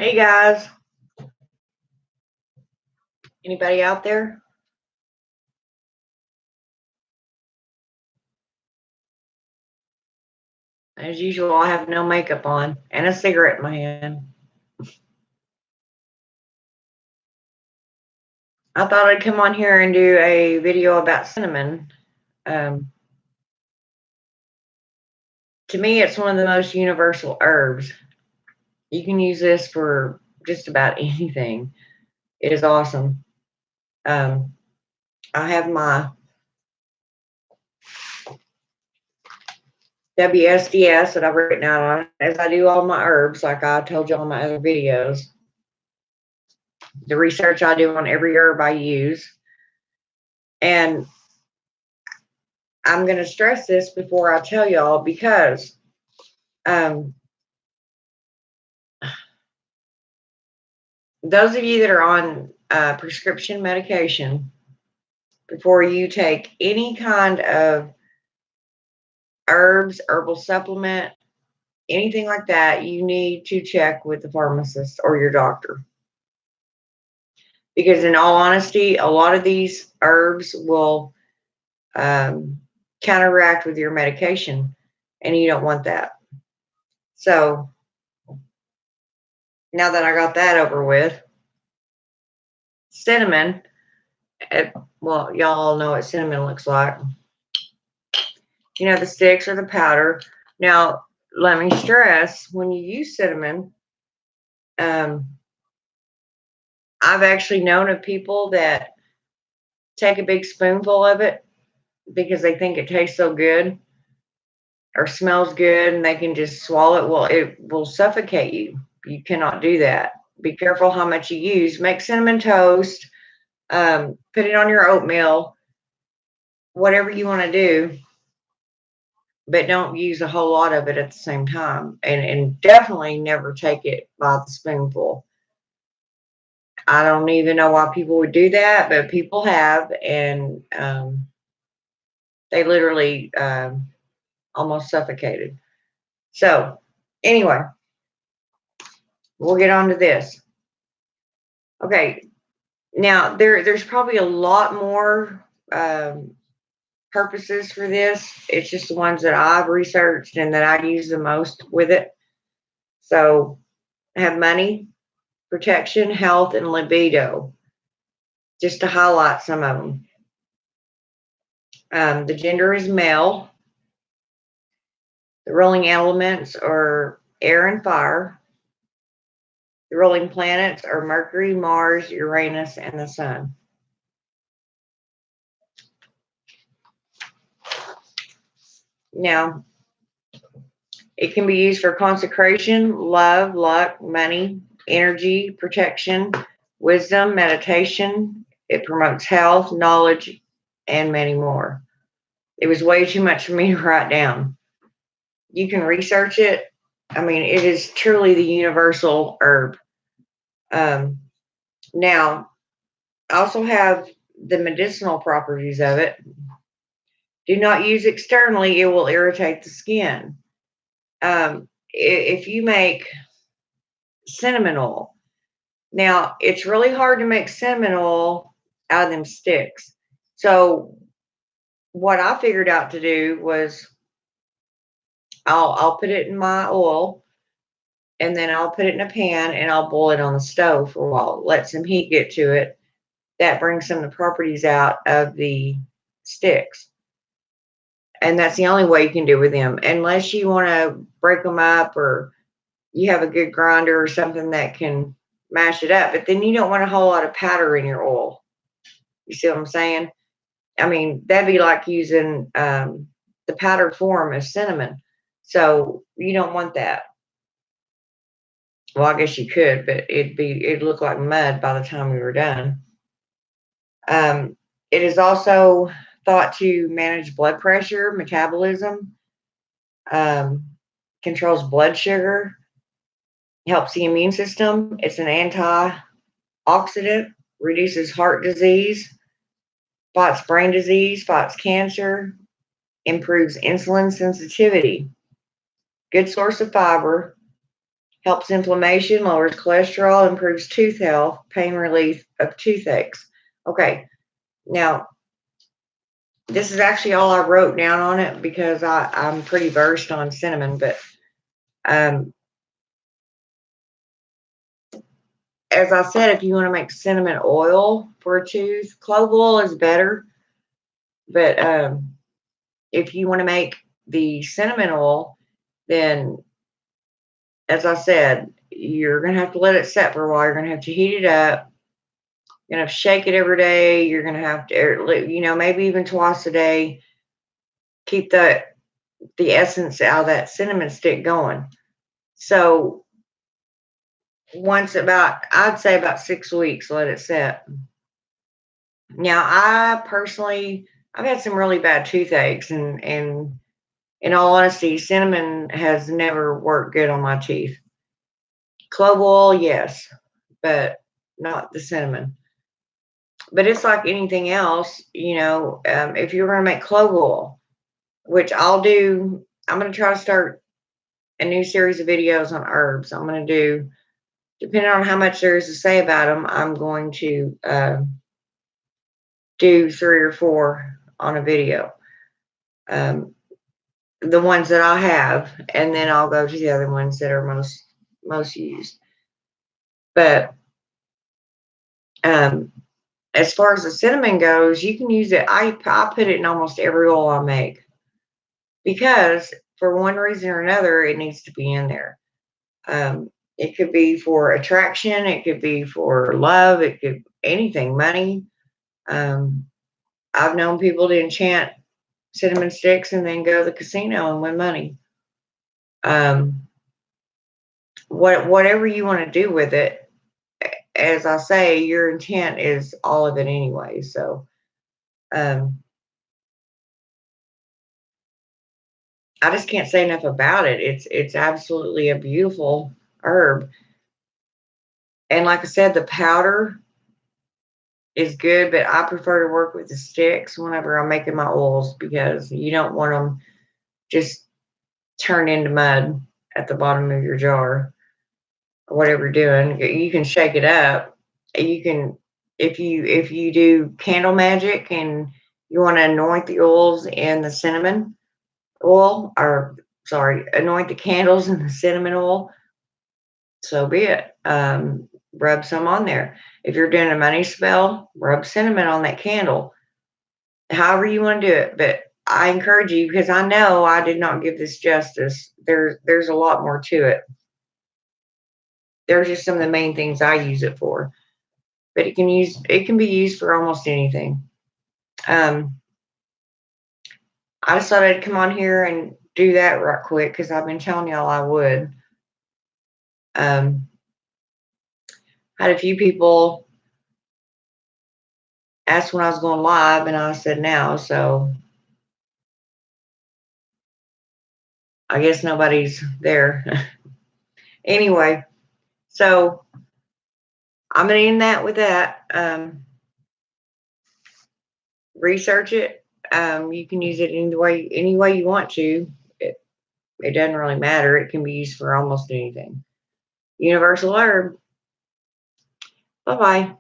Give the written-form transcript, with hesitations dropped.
Hey guys, anybody out there? As usual, I have no makeup on and a cigarette in my hand. I thought I'd come on here and do a video about cinnamon. Um, to me, it's one of the most universal herbs. You can use this for just about anything. It is awesome. Um, I have my WSDS that I've written out on, as I do all my herbs, like I told you on my other videos. The research I do on every herb I use. And I'm going to stress this before I tell y'all because um, those of you that are on prescription medication, before you take any kind of herbs, herbal supplement, anything like that, you need to check with the pharmacist or your doctor. Because, in all honesty, a lot of these herbs will counteract with your medication, and you don't want that. So, now that I got that over with, cinnamon, well, y'all all know what cinnamon looks like. You know, the sticks or the powder. Now, let me stress, when you use cinnamon, I've actually known of people that take a big spoonful of it because they think it tastes so good or smells good and they can just swallow it. Well, it will suffocate you. You cannot do that. Be careful how much you use. Make cinnamon toast, put it on your oatmeal, whatever you want to do, but don't use a whole lot of it at the same time. And definitely never take it by the spoonful. I don't even know why people would do that, but people have, and they literally almost suffocated. So, anyway, we'll get on to this. Okay, now there's probably a lot more purposes for this. It's just the ones that I've researched and that I use the most with it. So, I have money, protection, health, and libido, just to highlight some of them. The gender is male. The ruling elements are air and fire. The ruling planets are Mercury, Mars, Uranus, and the Sun. Now, it can be used for consecration, love, luck, money, energy, protection, wisdom, meditation. It promotes health, knowledge, and many more. It was way too much for me to write down. You can research it. I mean, it is truly the universal herb. Now, I also have the medicinal properties of it. Do not use externally, it will irritate the skin. If you make cinnamon oil, now it's really hard to make cinnamon oil out of them sticks. So, what I figured out to do was I'll put it in my oil and then I'll put it in a pan and I'll boil it on the stove for a while. Let some heat get to it. That brings some of the properties out of the sticks. And that's the only way you can do with them, unless you want to break them up or you have a good grinder or something that can mash it up. But then you don't want a whole lot of powder in your oil. You see what I'm saying? I mean, that'd be like using the powdered form of cinnamon. So you don't want that. Well, I guess you could, but it'd look like mud by the time we were done. It is also thought to manage blood pressure, metabolism, um, controls blood sugar, helps the immune system. It's an antioxidant, reduces heart disease, fights brain disease, fights cancer, improves insulin sensitivity. Good source of fiber. helps inflammation, lowers cholesterol, improves tooth health, pain relief of toothaches. Okay, now this is actually all I wrote down on it because I'm pretty versed on cinnamon, but um, as I said, if you want to make cinnamon oil for a tooth, clove oil is better. But if you want to make the cinnamon oil, then as I said, you're going to have to let it set for a while. You're going to have to heat it up. You're going to have to shake it every day. You're going to have to, maybe even twice a day. Keep the essence out of that cinnamon stick going. So I'd say about 6 weeks, let it set. Now, I've had some really bad toothaches, and in all honesty, cinnamon has never worked good on my teeth. Clove oil, yes, but not the cinnamon. But it's like anything else, if you're going to make clove oil, which I'll do, I'm going to try to start a new series of videos on herbs. I'm going to do, depending on how much there is to say about them, I'm going to do 3 or 4 on a video. The ones that I have, and then I'll go to the other ones that are most used. But as far as the cinnamon goes, you can use it. I put it in almost every oil I make because for one reason or another, it needs to be in there. It could be for attraction. It could be for love. It could anything, money. I've known people to enchant cinnamon sticks and then go to the casino and win money. Whatever you want to do with it, as I say, your intent is all of it anyway. So, I just can't say enough about it. It's absolutely a beautiful herb. And like I said, the powder is good, but I prefer to work with the sticks whenever I'm making my oils because you don't want them just turn into mud at the bottom of your jar or whatever you're doing. You can shake it up. You can if you do candle magic and you want to anoint the oils in the cinnamon oil, or sorry, anoint the candles in the cinnamon oil, so be it. Rub some on there. If you're doing a money spell, rub cinnamon on that candle. However you want to do it, but I encourage you because I know I did not give this justice. There's a lot more to it. There's just some of the main things I use it for, but it can be used for almost anything. I just thought I'd come on here and do that right quick because I've been telling y'all I would. Had a few people ask when I was going live, and I said now, so I guess nobody's there. Anyway, so I'm gonna end that with that. Research it. You can use it any way you want to. It doesn't really matter. It can be used for almost anything. Universal herb. Bye bye.